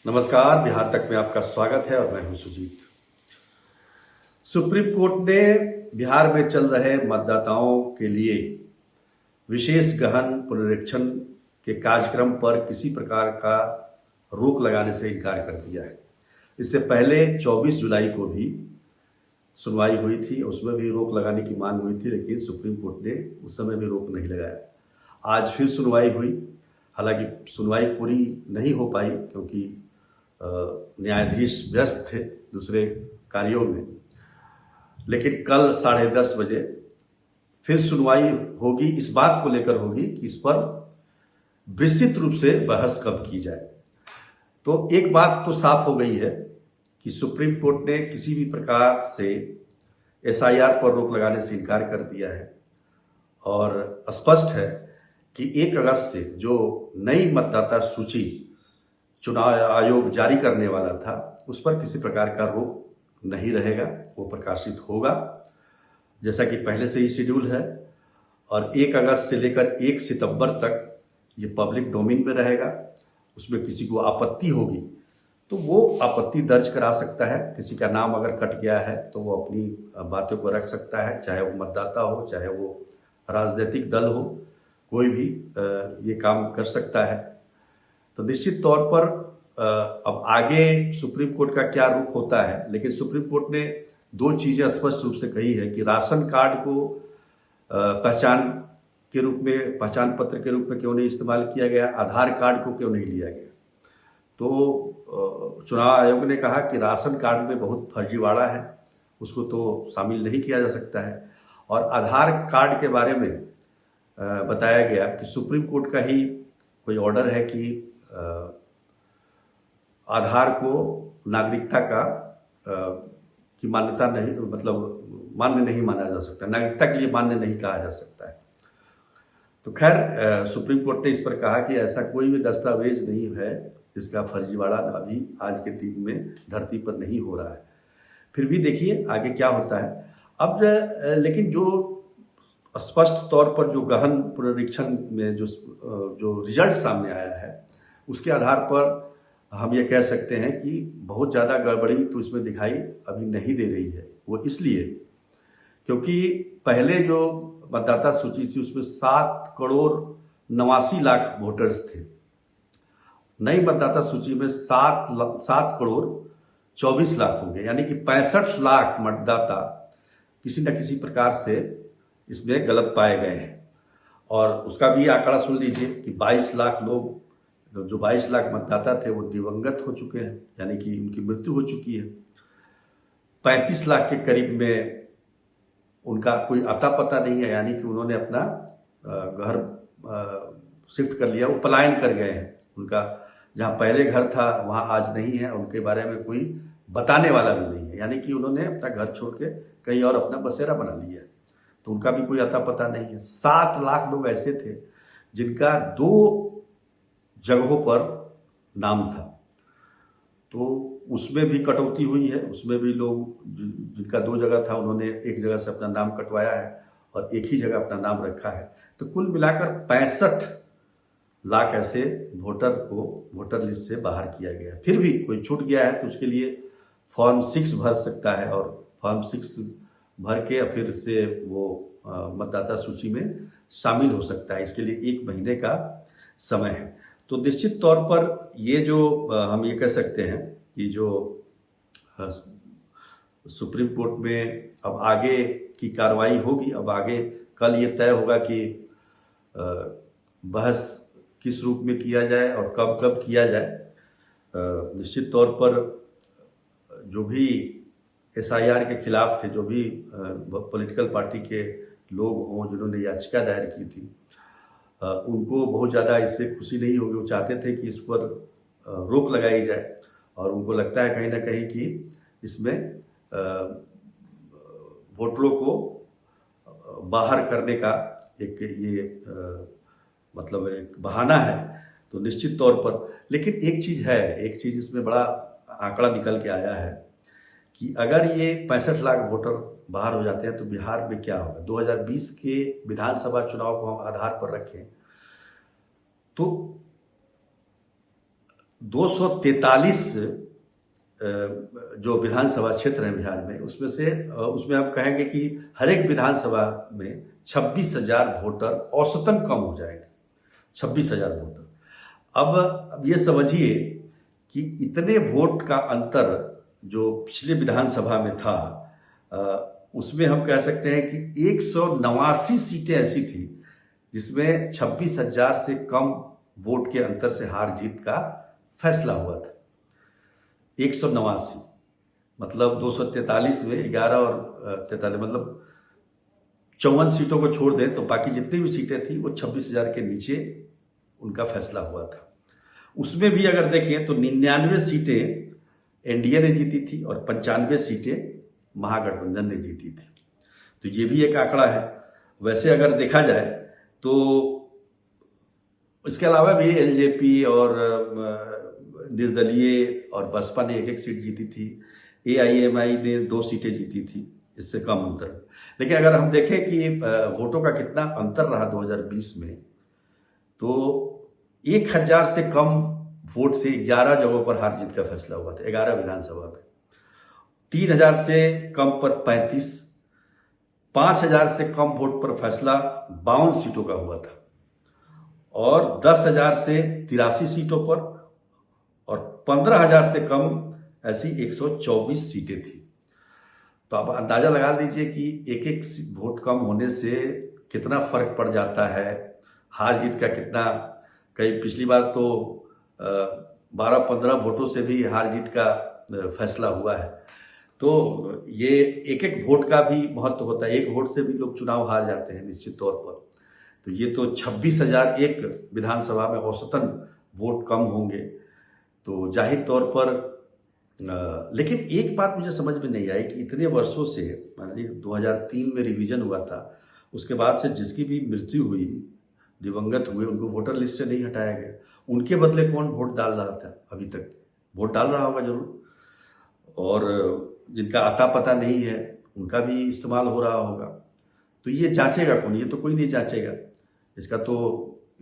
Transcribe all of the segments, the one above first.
नमस्कार, बिहार तक में आपका स्वागत है और मैं हूं सुजीत। सुप्रीम कोर्ट ने बिहार में चल रहे मतदाताओं के लिए विशेष गहन पुनरीक्षण के कार्यक्रम पर किसी प्रकार का रोक लगाने से इनकार कर दिया है। इससे पहले 24 जुलाई को भी सुनवाई हुई थी, उसमें भी रोक लगाने की मांग हुई थी, लेकिन सुप्रीम कोर्ट ने उस समय भी रोक नहीं लगाया। आज फिर सुनवाई हुई, हालांकि सुनवाई पूरी नहीं हो पाई क्योंकि न्यायाधीश व्यस्त थे दूसरे कार्यों में, लेकिन कल 10:30 बजे फिर सुनवाई होगी। इस बात को लेकर होगी कि इस पर विस्तृत रूप से बहस कब की जाए। तो एक बात तो साफ हो गई है कि सुप्रीम कोर्ट ने किसी भी प्रकार से एसआईआर पर रोक लगाने से इनकार कर दिया है और स्पष्ट है कि 1 अगस्त से जो नई मतदाता सूची चुनाव आयोग जारी करने वाला था उस पर किसी प्रकार का रोक नहीं रहेगा, वो प्रकाशित होगा जैसा कि पहले से ही शेड्यूल है। और 1 अगस्त से लेकर 1 सितंबर तक ये पब्लिक डोमेन में रहेगा। उसमें किसी को आपत्ति होगी तो वो आपत्ति दर्ज करा सकता है। किसी का नाम अगर कट गया है तो वो अपनी बातों को रख सकता है, चाहे वो मतदाता हो, चाहे वो राजनीतिक दल हो, कोई भी ये काम कर सकता है। तो निश्चित तौर पर अब आगे सुप्रीम कोर्ट का क्या रुख होता है, लेकिन सुप्रीम कोर्ट ने 2 चीजें स्पष्ट रूप से कही है कि राशन कार्ड को पहचान के रूप में, पहचान पत्र के रूप में क्यों नहीं इस्तेमाल किया गया, आधार कार्ड को क्यों नहीं लिया गया। तो चुनाव आयोग ने कहा कि राशन कार्ड में बहुत फर्जीवाड़ा है, उसको तो शामिल नहीं किया जा सकता है। और आधार कार्ड के बारे में बताया गया कि सुप्रीम कोर्ट का ही कोई ऑर्डर है कि आधार को नागरिकता का की मान्यता नहीं, मतलब मान्य नहीं माना जा सकता, नागरिकता के लिए मान्य नहीं कहा जा सकता है। तो खैर सुप्रीम कोर्ट ने इस पर कहा कि ऐसा कोई भी दस्तावेज नहीं है जिसका फर्जीवाड़ा अभी आज के दिन में धरती पर नहीं हो रहा है। फिर भी देखिए आगे क्या होता है। अब लेकिन जो स्पष्ट तौर पर जो गहन पुनरीक्षण में जो रिजल्ट सामने आया है उसके आधार पर हम ये कह सकते हैं कि बहुत ज़्यादा गड़बड़ी तो इसमें दिखाई अभी नहीं दे रही है। वो इसलिए क्योंकि पहले जो मतदाता सूची थी उसमें 7,89,00,000 वोटर्स थे। नई मतदाता सूची में 7,24,00,000 होंगे, यानी कि 65 लाख मतदाता किसी न किसी प्रकार से इसमें गलत पाए गए हैं। और उसका भी आंकड़ा सुन लीजिए कि 22 लाख लोग, जो 22 लाख मतदाता थे वो दिवंगत हो चुके हैं, यानी कि उनकी मृत्यु हो चुकी है। 35 लाख के करीब में उनका कोई अता पता नहीं है, यानी कि उन्होंने अपना घर शिफ्ट कर लिया, वो पलायन कर गए हैं। उनका जहाँ पहले घर था वहाँ आज नहीं है, उनके बारे में कोई बताने वाला भी नहीं है, यानी कि उन्होंने अपना घर छोड़ के कहीं और अपना बसेरा बना लिया, तो उनका भी कोई अता पता नहीं है। 7 लाख लोग ऐसे थे जिनका 2 जगहों पर नाम था, तो उसमें भी कटौती हुई है। उसमें भी लोग जिनका 2 जगह था उन्होंने एक जगह से अपना नाम कटवाया है और एक ही जगह अपना नाम रखा है। तो कुल मिलाकर 65 लाख ऐसे वोटर को वोटर लिस्ट से बाहर किया गया। फिर भी कोई छूट गया है तो उसके लिए फॉर्म 6 भर सकता है और फॉर्म 6 भर के फिर से वो मतदाता सूची में शामिल हो सकता है। इसके लिए 1 महीने का समय है। तो निश्चित तौर पर ये जो हम ये कह सकते हैं कि जो सुप्रीम कोर्ट में अब आगे की कार्रवाई होगी। अब आगे कल ये तय होगा कि बहस किस रूप में किया जाए और कब कब किया जाए। निश्चित तौर पर जो भी एसआईआर के खिलाफ थे, जो भी पॉलिटिकल पार्टी के लोग हों जिन्होंने याचिका दायर की थी, उनको बहुत ज़्यादा इससे खुशी नहीं होगी। वो चाहते थे कि इस पर रोक लगाई जाए और उनको लगता है कहीं ना कहीं कि इसमें वोटरों को बाहर करने का एक ये मतलब एक बहाना है। तो निश्चित तौर पर, लेकिन एक चीज़ इसमें बड़ा आंकड़ा निकल के आया है कि अगर ये 65 लाख वोटर बाहर हो जाते हैं तो बिहार में क्या होगा। 2020 के विधानसभा चुनाव को हम आधार पर रखें तो 243 जो विधानसभा क्षेत्र हैं बिहार में, उसमें आप कहेंगे कि हर एक विधानसभा में 26,000 वोटर औसतन कम हो जाएंगे। 26,000 वोटर। अब ये समझिए कि इतने वोट का अंतर जो पिछले विधानसभा में था, उसमें हम कह सकते हैं कि 189 सीटें ऐसी थी जिसमें 26,000 से कम वोट के अंतर से हार जीत का फैसला हुआ था। 189 मतलब 243 में 11 और 43 मतलब 54 सीटों को छोड़ दें तो बाकी जितनी भी सीटें थी वो 26,000 के नीचे उनका फैसला हुआ था। उसमें भी अगर देखें तो 99 सीटें एनडीए ने जीती थी और 95 सीटें महागठबंधन ने जीती थी। तो ये भी एक आंकड़ा है। वैसे अगर देखा जाए तो इसके अलावा भी एलजेपी और निर्दलीय और बसपा ने 1-1 सीट जीती थी। एआईएमआई ने 2 सीटें जीती थी, इससे कम अंतर। लेकिन अगर हम देखें कि वोटों का कितना अंतर रहा 2020 में, तो 1,000 से कम वोट से 11 जगहों पर हार जीत का फैसला हुआ था, 11 विधानसभा में। 3,000 से कम पर 35, 5,000 से कम वोट पर फैसला 52 सीटों का हुआ था और 10,000 से 83 सीटों पर और 15,000 से कम ऐसी 124 सीटें थी। तो आप अंदाजा लगा लीजिए कि एक वोट कम होने से कितना फर्क पड़ जाता है, हार जीत का कितना। कई पिछली बार तो 12-15 वोटों से भी हार जीत का फैसला हुआ है। तो ये एक वोट का भी महत्व होता है। एक वोट से भी लोग चुनाव हार जाते हैं निश्चित तौर पर। तो ये तो 26,001 विधानसभा में औसतन वोट कम होंगे, तो जाहिर तौर पर लेकिन एक बात मुझे समझ में नहीं आई कि इतने वर्षों से, मान लीजिए 2003 में रिवीजन हुआ था, उसके बाद से जिसकी भी मृत्यु हुई, दिवंगत हुए, उनको वोटर लिस्ट से नहीं हटाया गया। उनके बदले कौन वोट डाल रहा था? अभी तक वोट डाल रहा होगा जरूर, और जिनका आता पता नहीं है उनका भी इस्तेमाल हो रहा होगा। तो ये जांचेगा कौन? ये तो कोई नहीं जांचेगा इसका। तो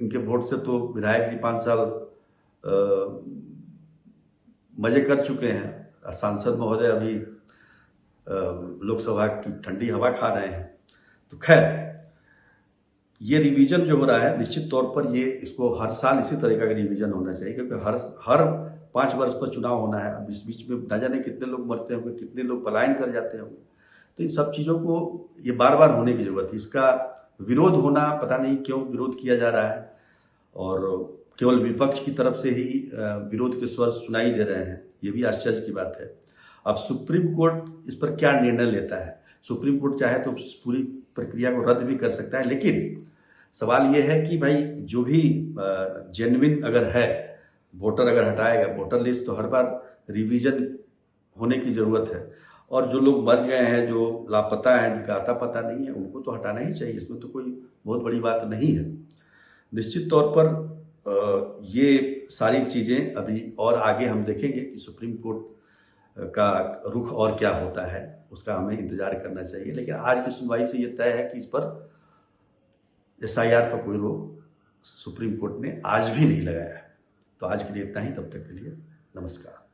इनके वोट से तो विधायक जी 5 साल मजे कर चुके हैं। सांसद महोदय अभी लोकसभा की ठंडी हवा खा रहे हैं। तो खैर, ये रिवीजन जो हो रहा है, निश्चित तौर पर ये इसको हर साल इसी तरह का रिवीजन होना चाहिए, क्योंकि हर 5 वर्ष पर चुनाव होना है। अब इस बीच में न जाने कितने लोग मरते होंगे, कितने लोग पलायन कर जाते होंगे। तो इन सब चीज़ों को ये बार बार होने की जरूरत है। इसका विरोध होना, पता नहीं क्यों विरोध किया जा रहा है, और केवल विपक्ष की तरफ से ही विरोध के स्वर सुनाई दे रहे हैं। ये भी आश्चर्य की बात है। अब सुप्रीम कोर्ट इस पर क्या निर्णय लेता है? सुप्रीम कोर्ट चाहे तो पूरी प्रक्रिया को रद्द भी कर सकता है, लेकिन सवाल ये है कि भाई जो भी जेन्युइन अगर है, वोटर अगर हटाएगा वोटर लिस्ट, तो हर बार रिवीजन होने की ज़रूरत है। और जो लोग मर गए हैं, जो लापता हैं, जिनका आता पता नहीं है, उनको तो हटाना ही चाहिए। इसमें तो कोई बहुत बड़ी बात नहीं है। निश्चित तौर पर ये सारी चीज़ें अभी और आगे हम देखेंगे कि सुप्रीम कोर्ट का रुख और क्या होता है, उसका हमें इंतजार करना चाहिए। लेकिन आज की सुनवाई से ये तय है कि इस पर SIR पर कोई रोक सुप्रीम कोर्ट ने आज भी नहीं लगाया है। तो आज के लिए इतना ही। तब तक के लिए नमस्कार।